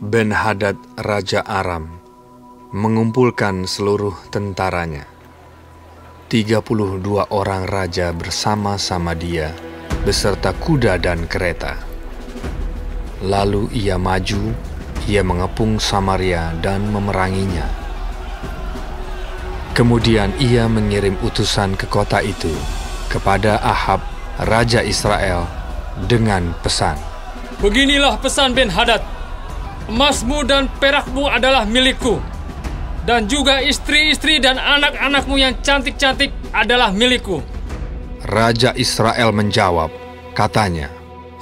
Ben-Hadad Raja Aram mengumpulkan seluruh tentaranya. 32 orang raja bersama-sama dia, beserta kuda dan kereta. Lalu ia maju, ia mengepung Samaria dan memeranginya. Kemudian ia mengirim utusan ke kota itu kepada Ahab, Raja Israel, dengan pesan. Beginilah pesan Ben-Hadad, emasmu dan perakmu adalah milikku, dan juga istri-istri dan anak-anakmu yang cantik-cantik adalah milikku. Raja Israel menjawab, katanya,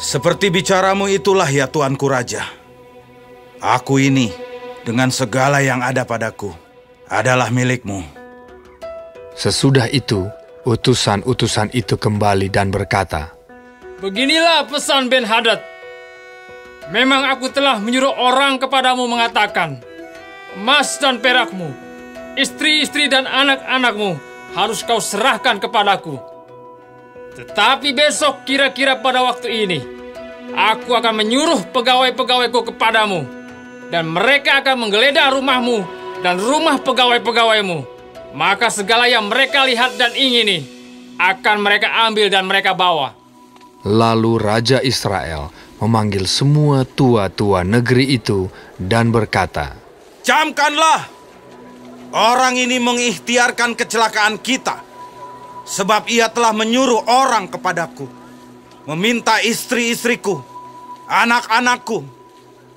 seperti bicaramu itulah ya tuanku raja. Aku ini, dengan segala yang ada padaku, adalah milikmu. Sesudah itu, utusan-utusan itu kembali dan berkata, beginilah pesan Ben-Hadad. Memang aku telah menyuruh orang kepadamu mengatakan, emas dan perakmu, istri-istri dan anak-anakmu harus kau serahkan kepadaku. Tetapi besok kira-kira pada waktu ini, aku akan menyuruh pegawai-pegawaiku kepadamu, dan mereka akan menggeledah rumahmu dan rumah pegawai-pegawaimu. Maka segala yang mereka lihat dan ingini, akan mereka ambil dan mereka bawa. Lalu Raja Israel memanggil semua tua-tua negeri itu dan berkata, camkanlah! Orang ini mengikhtiarkan kecelakaan kita, sebab ia telah menyuruh orang kepadaku, meminta istri-istriku, anak-anakku,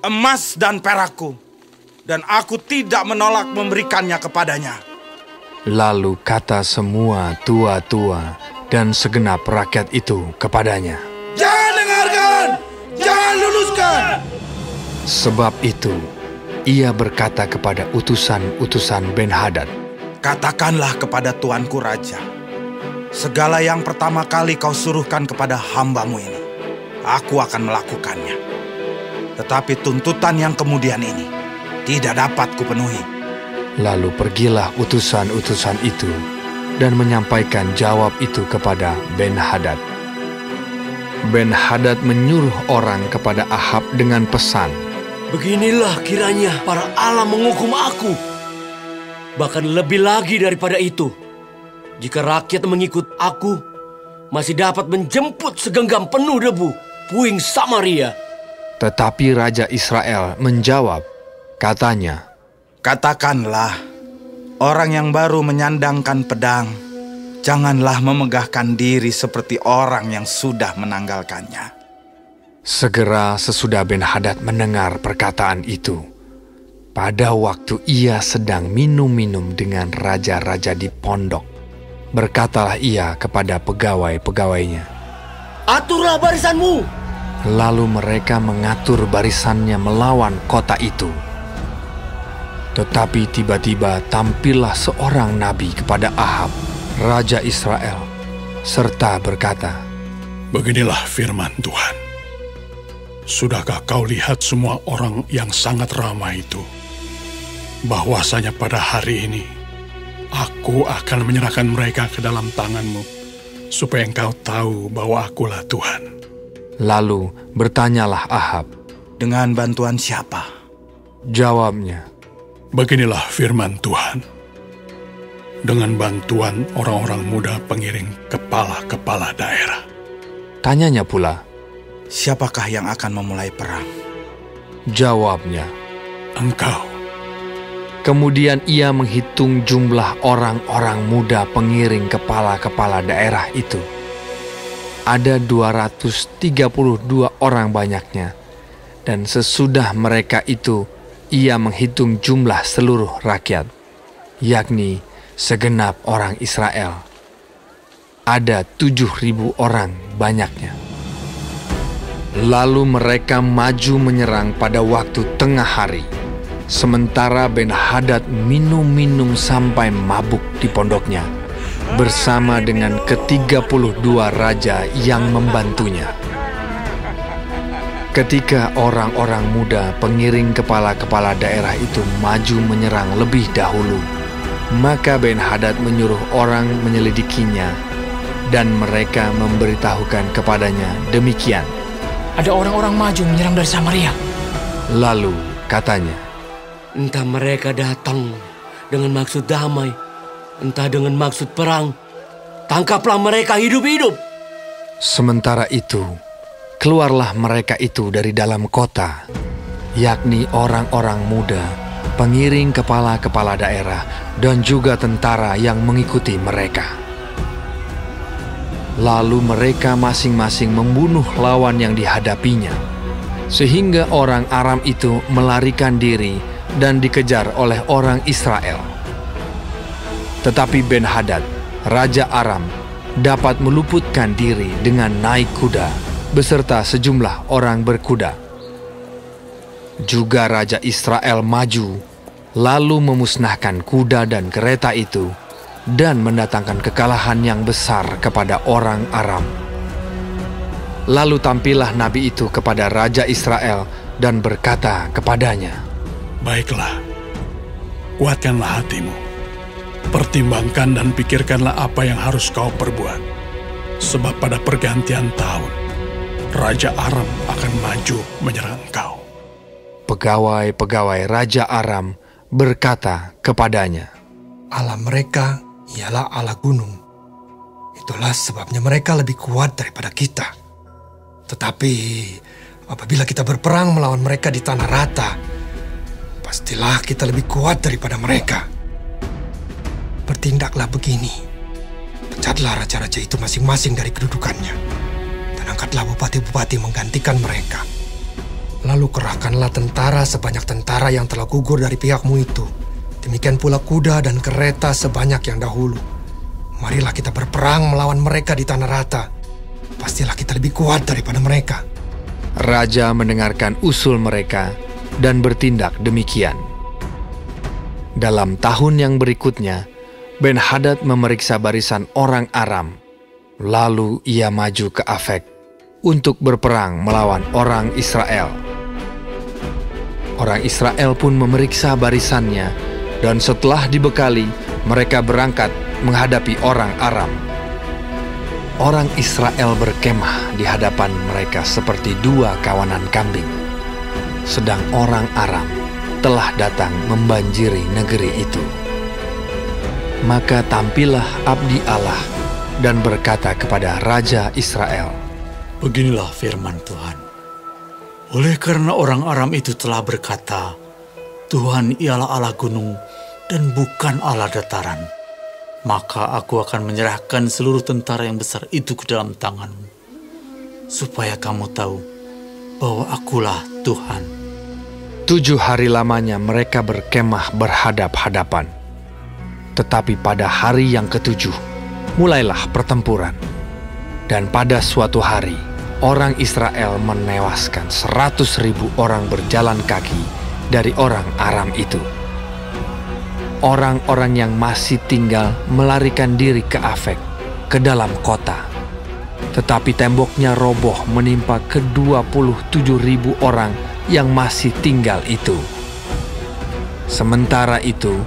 emas dan perakku, dan aku tidak menolak memberikannya kepadanya. Lalu kata semua tua-tua dan segenap rakyat itu kepadanya, jangan dengarkan! Jangan luluskan! Sebab itu, ia berkata kepada utusan-utusan Ben-Hadad, katakanlah kepada tuanku raja, segala yang pertama kali kau suruhkan kepada hambamu ini, aku akan melakukannya. Tetapi tuntutan yang kemudian ini tidak dapat kupenuhi. Lalu pergilah utusan-utusan itu dan menyampaikan jawab itu kepada Ben-Hadad. Ben-Hadad menyuruh orang kepada Ahab dengan pesan, beginilah kiranya para Allah menghukum aku. Bahkan lebih lagi daripada itu, jika rakyat mengikut aku, masih dapat menjemput segenggam penuh debu puing Samaria. Tetapi Raja Israel menjawab, katanya, katakanlah, orang yang baru menyandangkan pedang, janganlah memegahkan diri seperti orang yang sudah menanggalkannya. Segera sesudah Ben-Hadad mendengar perkataan itu, pada waktu ia sedang minum-minum dengan raja-raja di pondok, berkatalah ia kepada pegawai-pegawainya, aturlah barisanmu. Lalu mereka mengatur barisannya melawan kota itu. Tetapi tiba-tiba tampillah seorang nabi kepada Ahab, Raja Israel, serta berkata, beginilah firman Tuhan. Sudahkah kau lihat semua orang yang sangat ramai itu? Bahwasanya pada hari ini, aku akan menyerahkan mereka ke dalam tanganmu, supaya engkau tahu bahwa akulah Tuhan. Lalu bertanyalah Ahab, dengan bantuan siapa? Jawabnya, beginilah firman Tuhan. Dengan bantuan orang-orang muda pengiring kepala-kepala daerah. Tanyanya pula, siapakah yang akan memulai perang? Jawabnya, engkau. Kemudian ia menghitung jumlah orang-orang muda pengiring kepala-kepala daerah itu. Ada 232 orang banyaknya, dan sesudah mereka itu ia menghitung jumlah seluruh rakyat, yakni segenap orang Israel. Ada 7.000 orang banyaknya. Lalu mereka maju menyerang pada waktu tengah hari, sementara Ben-Hadad minum-minum sampai mabuk di pondoknya, bersama dengan ke-32 raja yang membantunya. Ketika orang-orang muda pengiring kepala-kepala daerah itu maju menyerang lebih dahulu, maka Ben-Hadad menyuruh orang menyelidikinya, dan mereka memberitahukan kepadanya demikian. Ada orang-orang maju menyerang dari Samaria. Lalu katanya, Entah mereka datang dengan maksud damai, entah dengan maksud perang. Tangkaplah mereka hidup-hidup. Sementara itu, keluarlah mereka itu dari dalam kota, yakni orang-orang muda, pengiring kepala-kepala daerah, dan juga tentara yang mengikuti mereka. Lalu mereka masing-masing membunuh lawan yang dihadapinya, sehingga orang Aram itu melarikan diri dan dikejar oleh orang Israel. Tetapi Ben-Hadad, Raja Aram, dapat meluputkan diri dengan naik kuda beserta sejumlah orang berkuda. Juga Raja Israel maju, lalu memusnahkan kuda dan kereta itu dan mendatangkan kekalahan yang besar kepada orang Aram. Lalu tampillah nabi itu kepada Raja Israel dan berkata kepadanya, Baiklah, kuatkanlah hatimu. Pertimbangkan dan pikirkanlah apa yang harus kau perbuat. Sebab pada pergantian tahun, Raja Aram akan maju menyerang kau. Pegawai-pegawai Raja Aram berkata kepadanya, Allah mereka ialah Allah gunung. Itulah sebabnya mereka lebih kuat daripada kita. Tetapi apabila kita berperang melawan mereka di tanah rata, pastilah kita lebih kuat daripada mereka. Bertindaklah begini. Pecatlah raja-raja itu masing-masing dari kedudukannya, dan angkatlah bupati-bupati menggantikan mereka. Lalu kerahkanlah tentara sebanyak tentara yang telah gugur dari pihakmu itu. Demikian pula kuda dan kereta sebanyak yang dahulu. Marilah kita berperang melawan mereka di tanah rata. Pastilah kita lebih kuat daripada mereka. Raja mendengarkan usul mereka dan bertindak demikian. Dalam tahun yang berikutnya, Ben-Hadad memeriksa barisan orang Aram. Lalu ia maju ke Afek untuk berperang melawan orang Israel. Orang Israel pun memeriksa barisannya, dan setelah dibekali, mereka berangkat menghadapi orang Aram. Orang Israel berkemah di hadapan mereka seperti dua kawanan kambing, sedang orang Aram telah datang membanjiri negeri itu. Maka tampillah abdi Allah dan berkata kepada Raja Israel, Beginilah firman Tuhan. Oleh karena orang Aram itu telah berkata, Tuhan ialah Allah gunung dan bukan Allah dataran, maka aku akan menyerahkan seluruh tentara yang besar itu ke dalam tanganmu, supaya kamu tahu bahwa akulah Tuhan. 7 hari lamanya mereka berkemah berhadap-hadapan. Tetapi pada hari yang ke-7, mulailah pertempuran. Dan pada suatu hari, orang Israel menewaskan 100.000 orang berjalan kaki dari orang Aram itu. Orang-orang yang masih tinggal melarikan diri ke Afek, ke dalam kota. Tetapi temboknya roboh menimpa ke-27.000 orang yang masih tinggal itu. Sementara itu,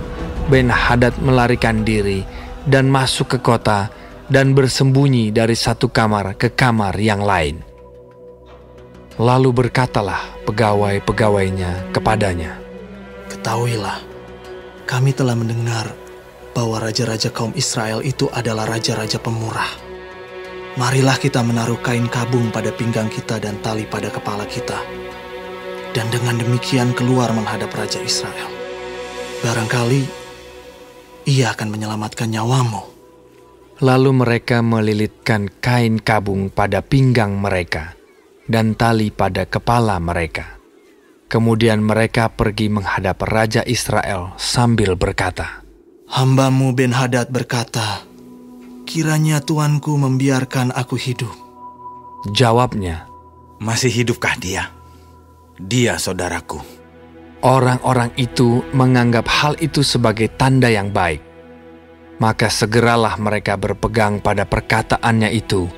Ben-Hadad melarikan diri dan masuk ke kota dan bersembunyi dari satu kamar ke kamar yang lain. Lalu berkatalah pegawai-pegawainya kepadanya, Ketahuilah, kami telah mendengar bahwa raja-raja kaum Israel itu adalah raja-raja pemurah. Marilah kita menaruh kain kabung pada pinggang kita dan tali pada kepala kita, dan dengan demikian keluar menghadap Raja Israel. Barangkali ia akan menyelamatkan nyawamu. Lalu mereka melilitkan kain kabung pada pinggang mereka dan tali pada kepala mereka. Kemudian mereka pergi menghadap Raja Israel sambil berkata, Hambamu Ben-Hadad berkata, kiranya tuanku membiarkan aku hidup. Jawabnya, Masih hidupkah dia? Dia saudaraku. orang-orang itu menganggap hal itu sebagai tanda yang baik. Maka segeralah mereka berpegang pada perkataannya itu,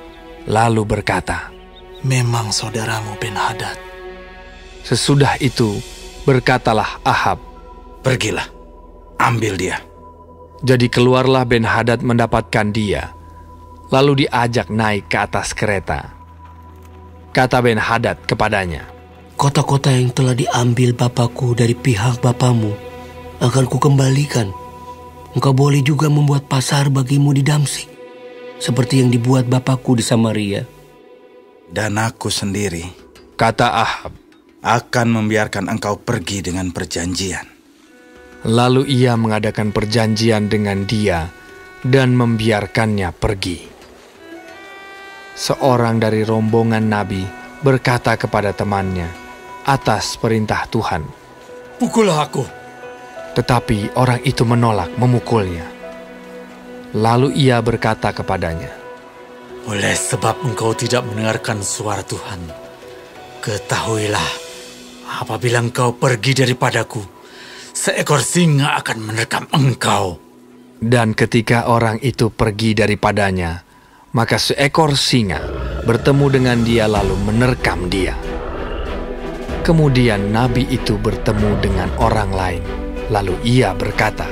lalu berkata, Memang saudaramu Ben-Hadad. Sesudah itu, berkatalah Ahab, Pergilah, ambil dia. Jadi keluarlah Ben-Hadad mendapatkan dia, lalu diajak naik ke atas kereta. Kata Ben-Hadad kepadanya, kota-kota yang telah diambil bapakku dari pihak bapamu akan kukembalikan. Engkau boleh juga membuat pasar bagimu di Damsyik, seperti yang dibuat bapakku di Samaria. Dan aku sendiri, kata Ahab, akan membiarkan engkau pergi dengan perjanjian. Lalu ia mengadakan perjanjian dengan dia dan membiarkannya pergi. Seorang dari rombongan nabi berkata kepada temannya atas perintah Tuhan, "Pukullah aku." Tetapi orang itu menolak memukulnya. Lalu ia berkata kepadanya, Oleh sebab engkau tidak mendengarkan suara Tuhan, ketahuilah, apabila engkau pergi daripadaku, seekor singa akan menerkam engkau. Dan ketika orang itu pergi daripadanya, maka seekor singa bertemu dengan dia lalu menerkam dia. Kemudian nabi itu bertemu dengan orang lain, lalu ia berkata,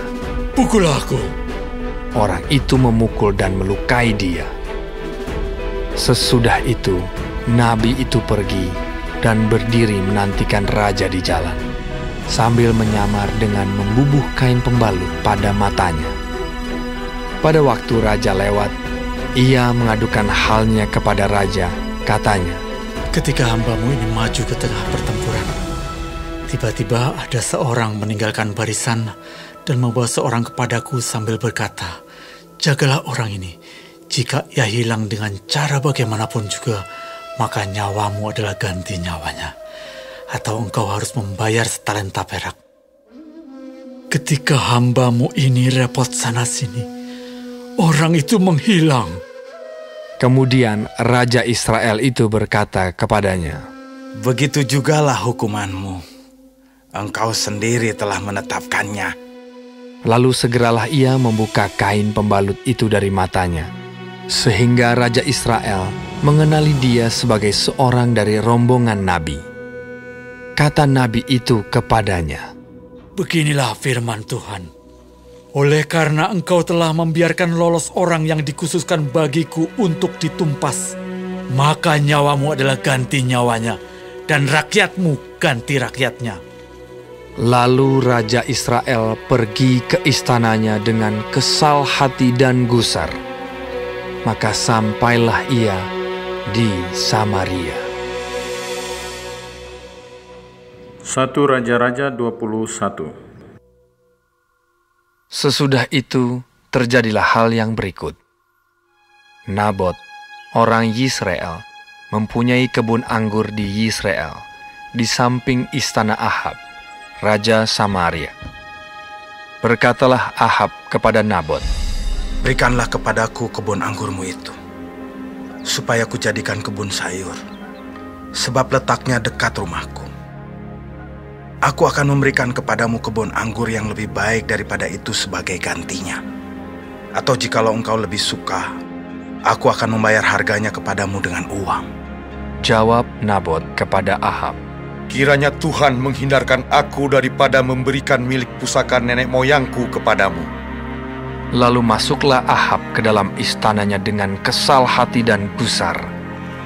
"Pukullah aku." Orang itu memukul dan melukai dia. Sesudah itu, nabi itu pergi dan berdiri menantikan raja di jalan, sambil menyamar dengan membubuh kain pembalut pada matanya. Pada waktu raja lewat, ia mengadukan halnya kepada raja, katanya, Ketika hambamu ini maju ke tengah pertempuran, tiba-tiba ada seorang meninggalkan barisan dan membawa seorang kepadaku sambil berkata, "Jagalah orang ini. Jika ia hilang dengan cara bagaimanapun juga, maka nyawamu adalah ganti nyawanya. Atau engkau harus membayar setalenta perak." Ketika hambamu ini repot sana-sini, orang itu menghilang. Kemudian Raja Israel itu berkata kepadanya, Begitu jugalah hukumanmu. Engkau sendiri telah menetapkannya. Lalu segeralah ia membuka kain pembalut itu dari matanya, sehingga Raja Israel mengenali dia sebagai seorang dari rombongan nabi. Kata nabi itu kepadanya, Beginilah firman Tuhan. Oleh karena engkau telah membiarkan lolos orang yang dikhususkan bagiku untuk ditumpas, maka nyawamu adalah ganti nyawanya, dan rakyatmu ganti rakyatnya. Lalu Raja Israel pergi ke istananya dengan kesal hati dan gusar. Maka sampailah ia di Samaria. 1 Raja-Raja 21. Sesudah itu terjadilah hal yang berikut. Nabot, orang Yisrael, mempunyai kebun anggur di Yisrael, di samping istana Ahab, Raja Samaria. Berkatalah Ahab kepada Nabot, Berikanlah kepadaku kebun anggurmu itu, supaya kujadikan kebun sayur, sebab letaknya dekat rumahku. Aku akan memberikan kepadamu kebun anggur yang lebih baik daripada itu sebagai gantinya. Atau jikalau engkau lebih suka, aku akan membayar harganya kepadamu dengan uang. Jawab Nabot kepada Ahab, Kiranya Tuhan menghindarkan aku daripada memberikan milik pusaka nenek moyangku kepadamu. Lalu masuklah Ahab ke dalam istananya dengan kesal hati dan gusar,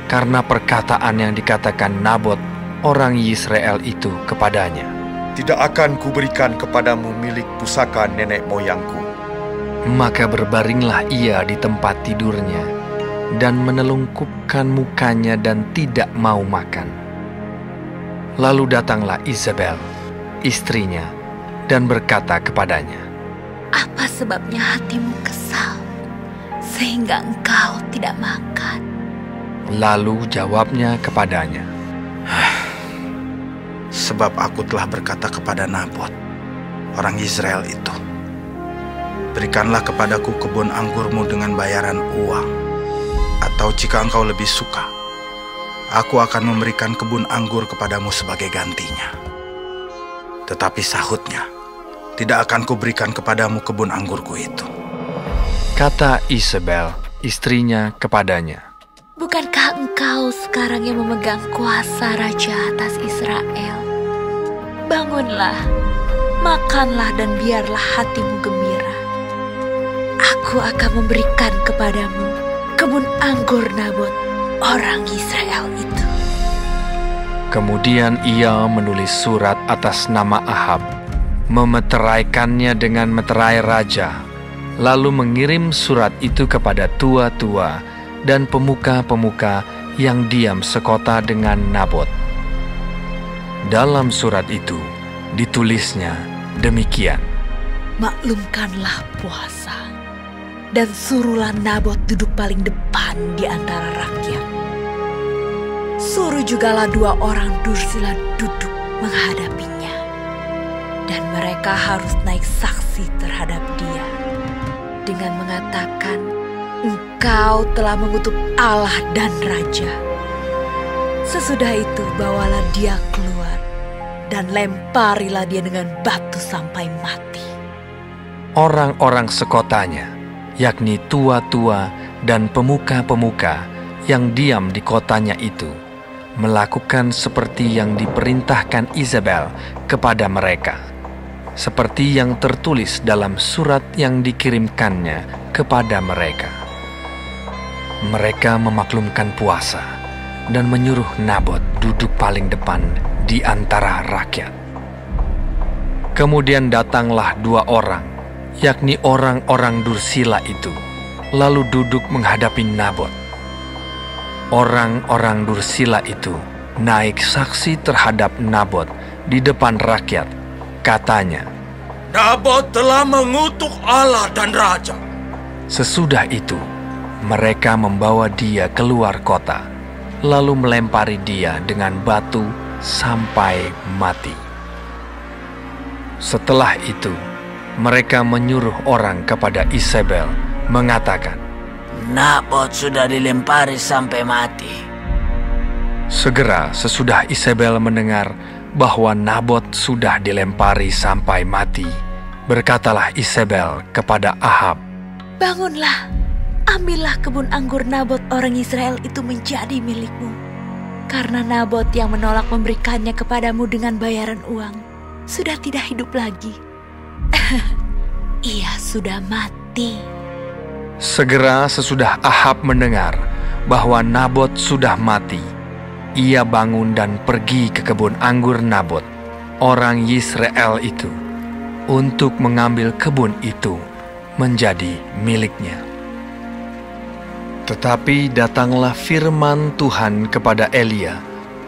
karena perkataan yang dikatakan Nabot, orang Yisrael itu kepadanya. Tidak akan kuberikan kepadamu milik pusaka nenek moyangku. Maka berbaringlah ia di tempat tidurnya dan menelungkupkan mukanya dan tidak mau makan. Lalu datanglah Isabel, istrinya, dan berkata kepadanya, Apa sebabnya hatimu kesal, sehingga engkau tidak makan? Lalu jawabnya kepadanya, Sebab aku telah berkata kepada Nabot, orang Israel itu, Berikanlah kepadaku kebun anggurmu dengan bayaran uang. Atau jika engkau lebih suka, aku akan memberikan kebun anggur kepadamu sebagai gantinya. Tetapi sahutnya, tidak akan kuberikan kepadamu kebun anggurku itu. kata Isabel, istrinya kepadanya, Bukankah engkau sekarang yang memegang kuasa raja atas Israel? Bangunlah, makanlah dan biarlah hatimu gembira. Aku akan memberikan kepadamu kebun anggur Nabot, orang Israel itu. Kemudian ia menulis surat atas nama Ahab, memeteraikannya dengan meterai raja, lalu mengirim surat itu kepada tua-tua dan pemuka-pemuka yang diam sekota dengan Nabot. Dalam surat itu ditulisnya demikian: Maklumkanlah puasa, dan suruhlah Nabot duduk paling depan di antara rakyat. Suruh jugalah 2 orang dursila duduk menghadapinya, dan mereka harus naik saksi terhadap dia dengan mengatakan, Engkau telah mengutuk Allah dan Raja. Sesudah itu bawalah dia keluar, dan lemparilah dia dengan batu sampai mati. Orang-orang sekotanya, yakni tua-tua dan pemuka-pemuka yang diam di kotanya itu, melakukan seperti yang diperintahkan Izebel kepada mereka, seperti yang tertulis dalam surat yang dikirimkannya kepada mereka. Mereka memaklumkan puasa dan menyuruh Nabot duduk paling depan di antara rakyat. Kemudian datanglah 2 orang, yakni orang-orang dursila itu, lalu duduk menghadapi Nabot. Orang-orang dursila itu naik saksi terhadap Nabot di depan rakyat. Katanya, Nabot telah mengutuk Allah dan Raja. Sesudah itu, mereka membawa dia keluar kota, lalu melempari dia dengan batu sampai mati. Setelah itu, mereka menyuruh orang kepada Izebel mengatakan, Nabot sudah dilempari sampai mati. Segera sesudah Izebel mendengar bahwa Nabot sudah dilempari sampai mati, berkatalah Izebel kepada Ahab, Bangunlah, ambillah kebun anggur Nabot orang Israel itu menjadi milikmu. Karena Nabot yang menolak memberikannya kepadamu dengan bayaran uang sudah tidak hidup lagi. Ia sudah mati. Segera sesudah Ahab mendengar bahwa Nabot sudah mati, ia bangun dan pergi ke kebun anggur Nabot, orang Yisrael itu, untuk mengambil kebun itu menjadi miliknya. Tetapi datanglah firman Tuhan kepada Elia,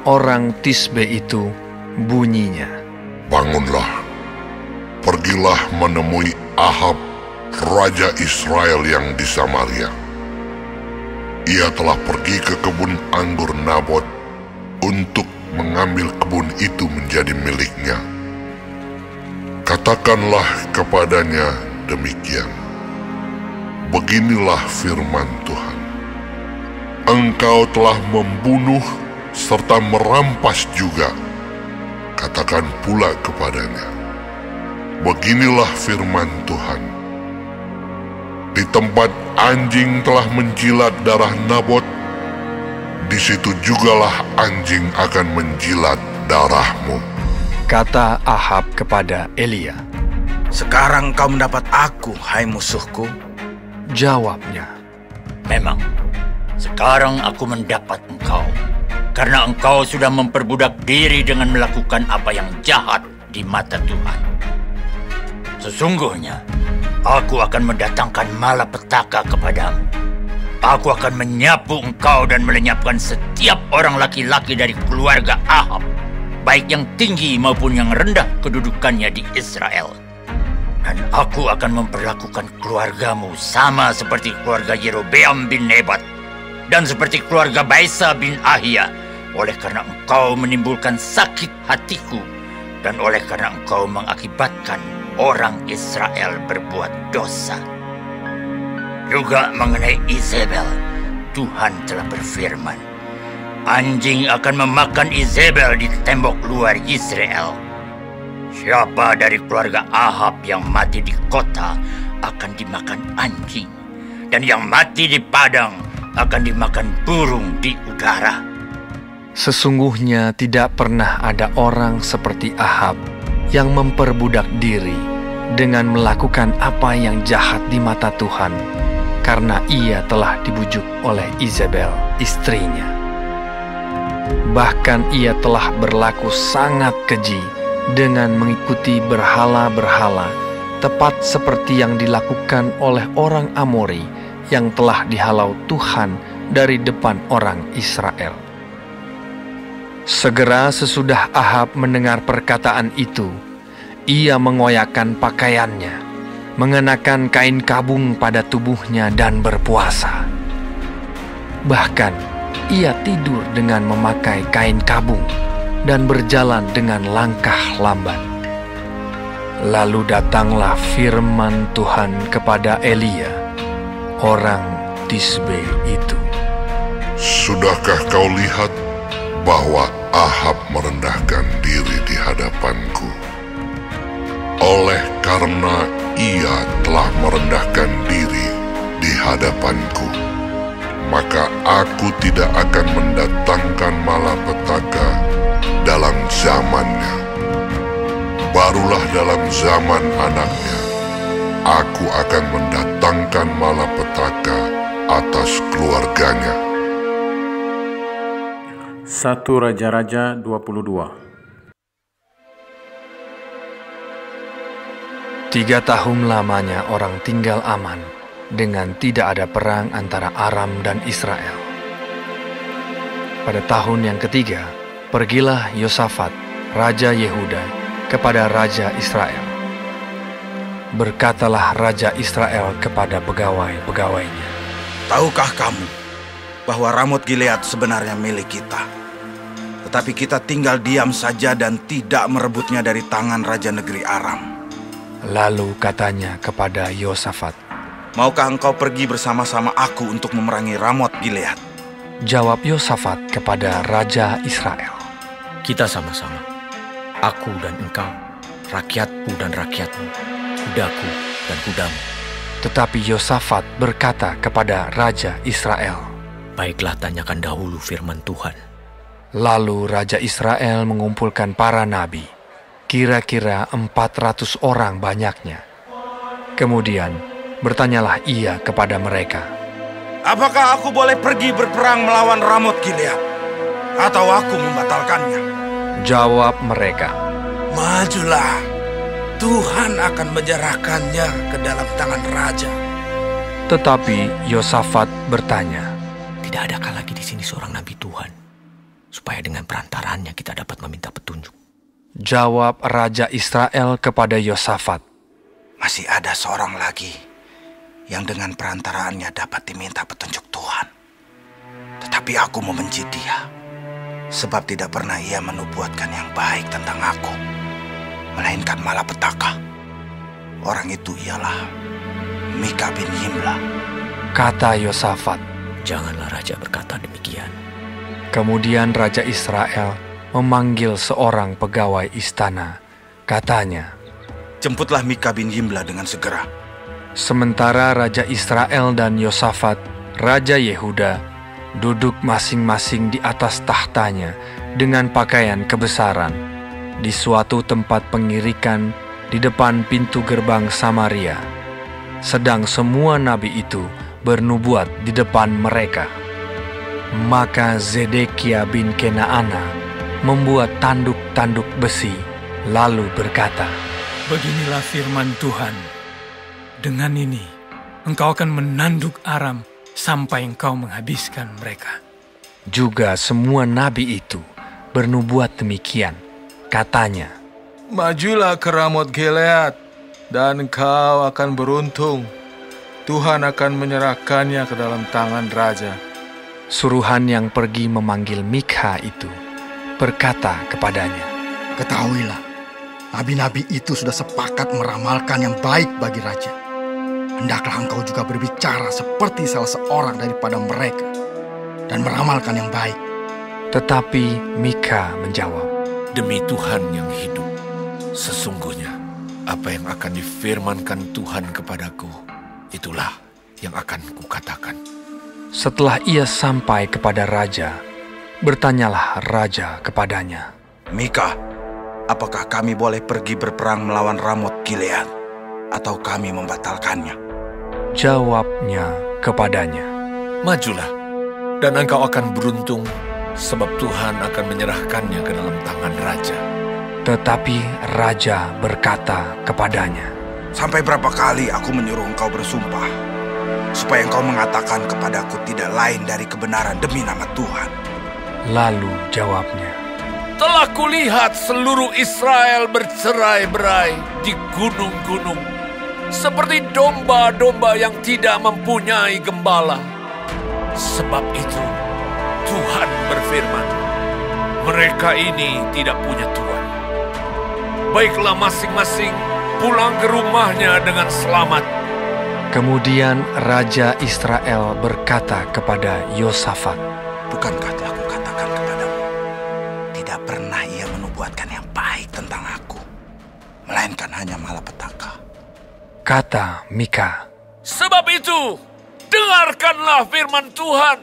orang Tisbe itu, bunyinya, Bangunlah, pergilah menemui Ahab, Raja Israel yang di Samaria. Ia telah pergi ke kebun anggur Nabot untuk mengambil kebun itu menjadi miliknya. Katakanlah kepadanya demikian, Beginilah firman Tuhan, Engkau telah membunuh serta merampas juga. Katakan pula kepadanya, Beginilah firman Tuhan, di tempat anjing telah menjilat darah Nabot, di situ jugalah anjing akan menjilat darahmu. Kata Ahab kepada Elia, Sekarang kau mendapat aku, hai musuhku. Jawabnya, Memang, sekarang aku mendapat engkau, karena engkau sudah memperbudak diri dengan melakukan apa yang jahat di mata Tuhan. Sesungguhnya, aku akan mendatangkan malapetaka kepadamu. Aku akan menyapu engkau dan melenyapkan setiap orang laki-laki dari keluarga Ahab, baik yang tinggi maupun yang rendah kedudukannya di Israel. Dan aku akan memperlakukan keluargamu sama seperti keluarga Yerobeam bin Nebat dan seperti keluarga Baisa bin Ahia, oleh karena engkau menimbulkan sakit hatiku dan oleh karena engkau mengakibatkan orang Israel berbuat dosa. Juga mengenai Izebel, Tuhan telah berfirman, anjing akan memakan Izebel di tembok luar Israel. Siapa dari keluarga Ahab yang mati di kota akan dimakan anjing, dan yang mati di padang akan dimakan burung di udara. Sesungguhnya tidak pernah ada orang seperti Ahab yang memperbudak diri dengan melakukan apa yang jahat di mata Tuhan, karena ia telah dibujuk oleh Izebel, istrinya. Bahkan ia telah berlaku sangat keji dengan mengikuti berhala-berhala, tepat seperti yang dilakukan oleh orang Amori yang telah dihalau Tuhan dari depan orang Israel. Segera sesudah Ahab mendengar perkataan itu, ia mengoyakkan pakaiannya, mengenakan kain kabung pada tubuhnya dan berpuasa. Bahkan ia tidur dengan memakai kain kabung dan berjalan dengan langkah lamban. Lalu datanglah firman Tuhan kepada Elia, orang Tisbe itu. Sudahkah kau lihat bahwa Ahab merendahkan diri di hadapanku? Oleh karena ia telah merendahkan diri di hadapanku, maka aku tidak akan mendatangkan malapetaka dalam zamannya. Barulah dalam zaman anaknya, aku akan mendatangkan malapetaka atas keluarganya. 1 Raja-Raja 22. 3 tahun lamanya orang tinggal aman dengan tidak ada perang antara Aram dan Israel. Pada tahun yang ketiga, pergilah Yosafat, Raja Yehuda, kepada Raja Israel. Berkatalah Raja Israel kepada pegawai-pegawainya, "Tahukah kamu bahwa Ramot Gilead sebenarnya milik kita? Tetapi kita tinggal diam saja dan tidak merebutnya dari tangan Raja Negeri Aram." Lalu katanya kepada Yosafat, "Maukah engkau pergi bersama-sama aku untuk memerangi Ramot Gilead?" Jawab Yosafat kepada Raja Israel, "Kita sama-sama, aku dan engkau, rakyatku dan rakyatmu, kudaku dan kudamu." Tetapi Yosafat berkata kepada Raja Israel, "Baiklah, tanyakan dahulu firman Tuhan." Lalu Raja Israel mengumpulkan para nabi, kira-kira 400 orang banyaknya. Kemudian bertanyalah ia kepada mereka, "Apakah aku boleh pergi berperang melawan Ramot Gilead, atau aku membatalkannya?" Jawab mereka, "Majulah, Tuhan akan menyerahkannya ke dalam tangan raja." Tetapi Yosafat bertanya, "Tidak adakah lagi di sini seorang nabi Tuhan, supaya dengan perantaraannya kita dapat meminta petunjuk?" Jawab Raja Israel kepada Yosafat, "Masih ada seorang lagi yang dengan perantaraannya dapat diminta petunjuk Tuhan. Tetapi aku membenci dia, sebab tidak pernah ia menubuatkan yang baik tentang aku, melainkan malapetaka. Orang itu ialah Mika bin Yimla." Kata Yosafat, "Janganlah raja berkata demikian." Kemudian Raja Israel memanggil seorang pegawai istana. Katanya, "Jemputlah Mika bin Yimla dengan segera." Sementara Raja Israel dan Yosafat, Raja Yehuda, duduk masing-masing di atas tahtanya dengan pakaian kebesaran di suatu tempat pengirikan di depan pintu gerbang Samaria. Sedang semua nabi itu bernubuat di depan mereka. Maka Zedekia bin Kenaana membuat tanduk-tanduk besi, lalu berkata, "Beginilah firman Tuhan. Dengan ini, engkau akan menanduk Aram sampai engkau menghabiskan mereka." Juga semua nabi itu bernubuat demikian. Katanya, "Majulah ke Ramot Gilead, dan engkau akan beruntung. Tuhan akan menyerahkannya ke dalam tangan raja." Suruhan yang pergi memanggil Mikha itu berkata kepadanya, "Ketahuilah, nabi-nabi itu sudah sepakat meramalkan yang baik bagi raja. Hendaklah engkau juga berbicara seperti salah seorang daripada mereka dan meramalkan yang baik." Tetapi Mikha menjawab, "Demi Tuhan yang hidup, sesungguhnya apa yang akan difirmankan Tuhan kepadaku, itulah yang akan kukatakan." Setelah ia sampai kepada raja, bertanyalah raja kepadanya, "Mika, apakah kami boleh pergi berperang melawan Ramot Gilead, atau kami membatalkannya?" Jawabnya kepadanya, "Majulah, dan engkau akan beruntung, sebab Tuhan akan menyerahkannya ke dalam tangan raja. Tetapi raja berkata kepadanya, "Sampai berapa kali aku menyuruh engkau bersumpah, supaya engkau mengatakan kepadaku tidak lain dari kebenaran demi nama Tuhan?" Lalu jawabnya, "Telah kulihat seluruh Israel bercerai-berai di gunung-gunung, seperti domba-domba yang tidak mempunyai gembala. Sebab itu, Tuhan berfirman, mereka ini tidak punya Tuhan. Baiklah masing-masing pulang ke rumahnya dengan selamat." Kemudian Raja Israel berkata kepada Yosafat, "Bukankah telah kukatakan kepadamu, tidak pernah ia menubuatkan yang baik tentang aku, melainkan hanya malapetaka?" Kata Mika, "Sebab itu, dengarkanlah firman Tuhan.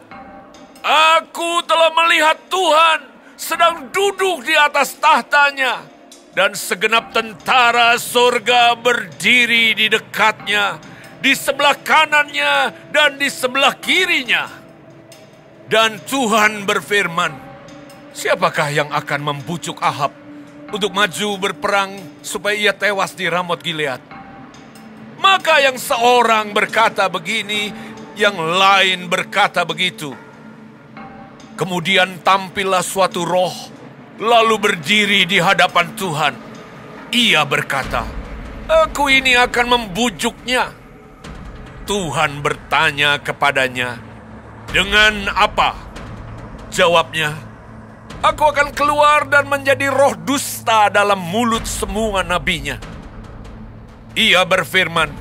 Aku telah melihat Tuhan sedang duduk di atas tahtanya, dan segenap tentara surga berdiri di dekatnya, di sebelah kanannya dan di sebelah kirinya. Dan Tuhan berfirman, siapakah yang akan membujuk Ahab untuk maju berperang supaya ia tewas di Ramot Gilead? Maka yang seorang berkata begini, yang lain berkata begitu. Kemudian tampillah suatu roh, lalu berdiri di hadapan Tuhan. Ia berkata, aku ini akan membujuknya. Tuhan bertanya kepadanya, dengan apa? Jawabnya, aku akan keluar dan menjadi roh dusta dalam mulut semua nabinya. Ia berfirman,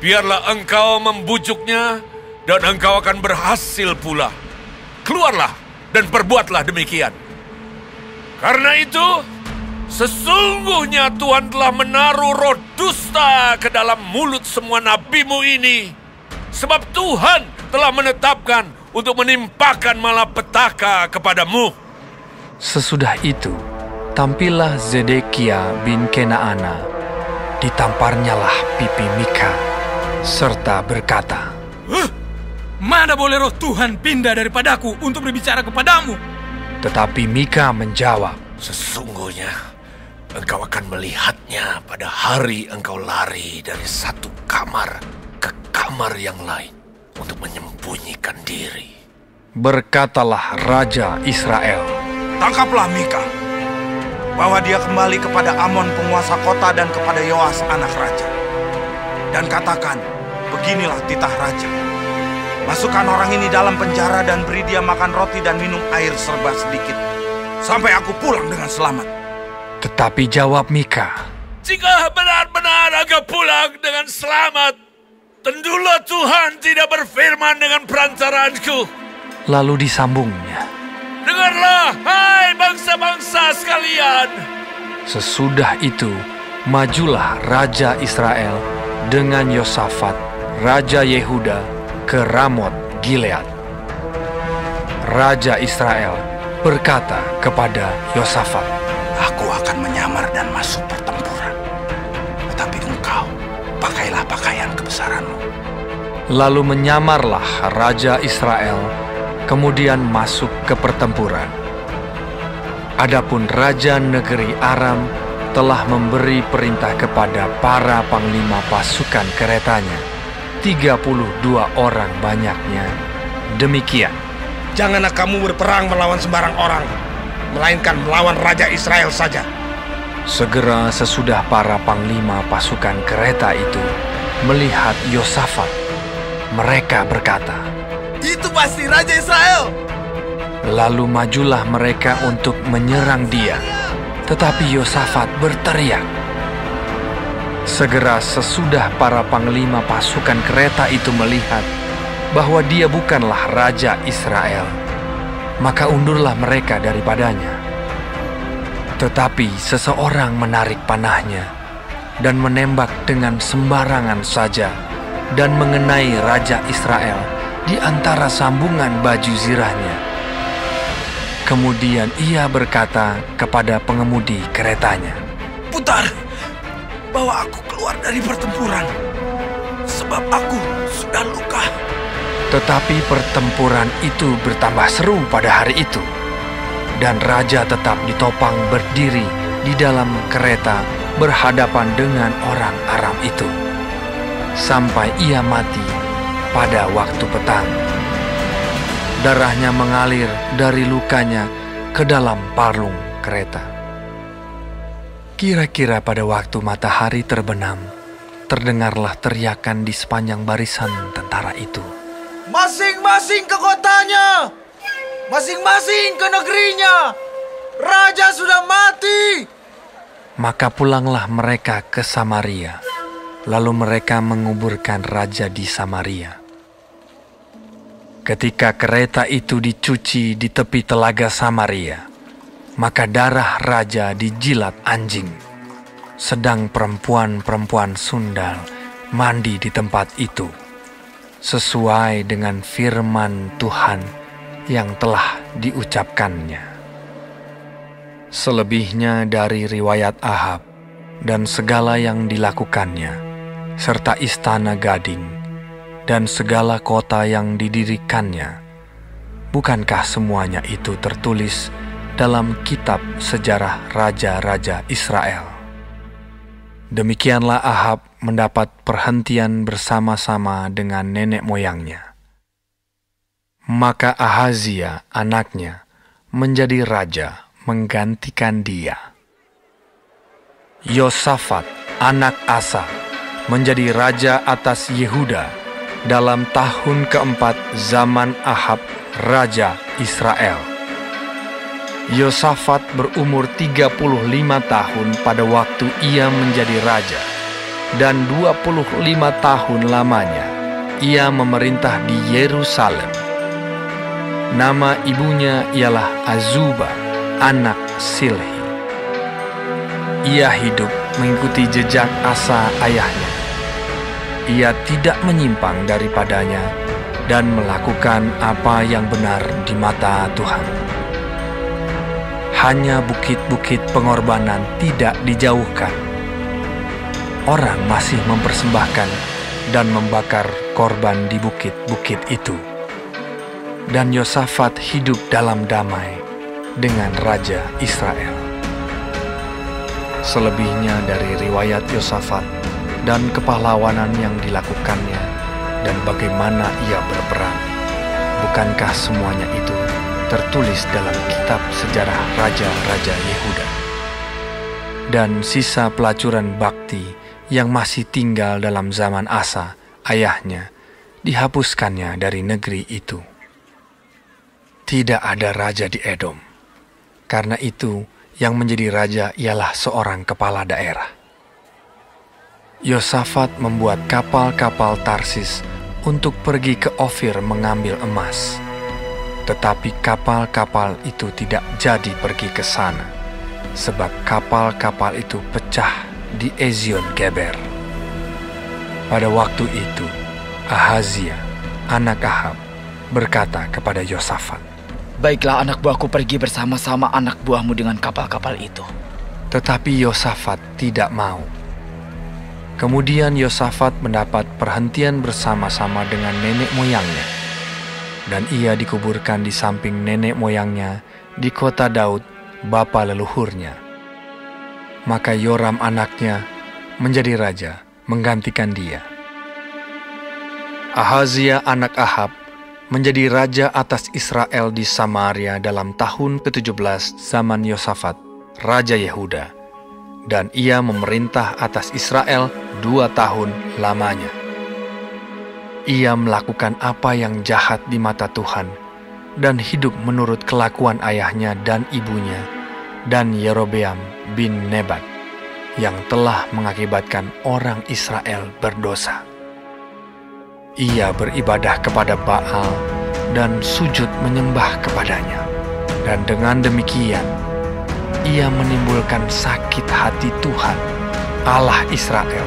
biarlah engkau membujuknya dan engkau akan berhasil pula. Keluarlah dan perbuatlah demikian. Karena itu, sesungguhnya Tuhan telah menaruh roh dusta ke dalam mulut semua nabimu ini. Sebab Tuhan telah menetapkan untuk menimpakan malapetaka kepadamu. Sesudah itu, tampillah Zedekia bin Kenaana. Ditamparnyalah pipi Mika, serta berkata, mana boleh roh Tuhan pindah daripadaku untuk berbicara kepadamu? Tetapi Mika menjawab, sesungguhnya engkau akan melihatnya pada hari engkau lari dari satu kamar ke kamar yang lain untuk menyembunyikan diri. Berkatalah Raja Israel, tangkaplah Mika, bawa dia kembali kepada Amon penguasa kota dan kepada Yoas anak raja. Dan katakan, beginilah titah raja. Masukkan orang ini dalam penjara dan beri dia makan roti dan minum air serba sedikit, sampai aku pulang dengan selamat. Tetapi jawab Mika, jika benar-benar aku pulang dengan selamat, tentulah Tuhan tidak berfirman dengan perantaranku. Lalu disambungnya, dengarlah, hai bangsa-bangsa sekalian. Sesudah itu, majulah Raja Israel dengan Yosafat, Raja Yehuda, ke Ramot Gilead. Raja Israel berkata kepada Yosafat, aku akan menyamar dan masuk pertempuran, tetapi engkau pakailah pakaian kebesaranmu. Lalu menyamarlah Raja Israel, kemudian masuk ke pertempuran. Adapun Raja negeri Aram telah memberi perintah kepada para panglima pasukan keretanya, 32 orang banyaknya. Demikian, janganlah kamu berperang melawan sembarang orang, melainkan melawan Raja Israel saja. Segera sesudah para panglima pasukan kereta itu melihat Yosafat, mereka berkata, itu pasti Raja Israel. Lalu majulah mereka untuk menyerang dia. Tetapi Yosafat berteriak. Segera sesudah para panglima pasukan kereta itu melihat bahwa dia bukanlah Raja Israel, maka undurlah mereka daripadanya. Tetapi seseorang menarik panahnya dan menembak dengan sembarangan saja dan mengenai Raja Israel di antara sambungan baju zirahnya. Kemudian ia berkata kepada pengemudi keretanya, putar, bawa aku keluar dari pertempuran, sebab aku sudah luka. Tetapi pertempuran itu bertambah seru pada hari itu. dan raja tetap ditopang berdiri di dalam kereta berhadapan dengan orang Aram itu, sampai ia mati pada waktu petang. Darahnya mengalir dari lukanya ke dalam palung kereta. Kira-kira pada waktu matahari terbenam, terdengarlah teriakan di sepanjang barisan tentara itu. Masing-masing ke kotanya! Masing-masing ke negerinya! Raja sudah mati! Maka pulanglah mereka ke Samaria. Lalu mereka menguburkan raja di Samaria. Ketika kereta itu dicuci di tepi telaga Samaria, maka darah raja dijilat anjing. Sedang perempuan-perempuan sundal mandi di tempat itu, sesuai dengan firman Tuhan yang telah diucapkannya. Selebihnya dari riwayat Ahab dan segala yang dilakukannya, serta istana gading, dan segala kota yang didirikannya, bukankah semuanya itu tertulis dalam kitab sejarah raja-raja Israel? Demikianlah Ahab mendapat perhentian bersama-sama dengan nenek moyangnya. Maka Ahazia anaknya menjadi raja menggantikan dia. Yosafat anak Asa menjadi raja atas Yehuda dalam tahun keempat zaman Ahab raja Israel. Yosafat berumur 35 tahun pada waktu ia menjadi raja, dan 25 tahun lamanya ia memerintah di Yerusalem. Nama ibunya ialah Azuba, anak Silhi. Ia hidup mengikuti jejak Asa ayahnya. Ia tidak menyimpang daripadanya dan melakukan apa yang benar di mata Tuhan. Hanya bukit-bukit pengorbanan tidak dijauhkan. Orang masih mempersembahkan dan membakar korban di bukit-bukit itu. Dan Yosafat hidup dalam damai dengan Raja Israel. Selebihnya dari riwayat Yosafat dan kepahlawanan yang dilakukannya dan bagaimana ia berperang, bukankah semuanya itu tertulis dalam kitab sejarah raja-raja Yehuda? Dan sisa pelacuran bakti yang masih tinggal dalam zaman Asa, ayahnya, dihapuskannya dari negeri itu. Tidak ada raja di Edom. Karena itu, yang menjadi raja ialah seorang kepala daerah. Yosafat membuat kapal-kapal Tarsis untuk pergi ke Ofir mengambil emas. Tetapi kapal-kapal itu tidak jadi pergi ke sana, sebab kapal-kapal itu pecah di Ezion Geber. Pada waktu itu, Ahazia, anak Ahab, berkata kepada Yosafat, "Baiklah anak buahku pergi bersama-sama anak buahmu dengan kapal-kapal itu." Tetapi Yosafat tidak mau. Kemudian Yosafat mendapat perhentian bersama-sama dengan nenek moyangnya, dan ia dikuburkan di samping nenek moyangnya di kota Daud, bapa leluhurnya. Maka Yoram anaknya menjadi raja menggantikan dia. Ahazia anak Ahab menjadi raja atas Israel di Samaria dalam tahun ke-17 zaman Yosafat, raja Yehuda, dan ia memerintah atas Israel 2 tahun lamanya. Ia melakukan apa yang jahat di mata Tuhan dan hidup menurut kelakuan ayahnya dan ibunya dan Yerobeam bin Nebat yang telah mengakibatkan orang Israel berdosa. Ia beribadah kepada Baal dan sujud menyembah kepadanya. Dan dengan demikian, ia menimbulkan sakit hati Tuhan, Allah Israel,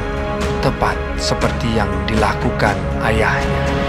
tepat seperti yang dilakukan ayahnya.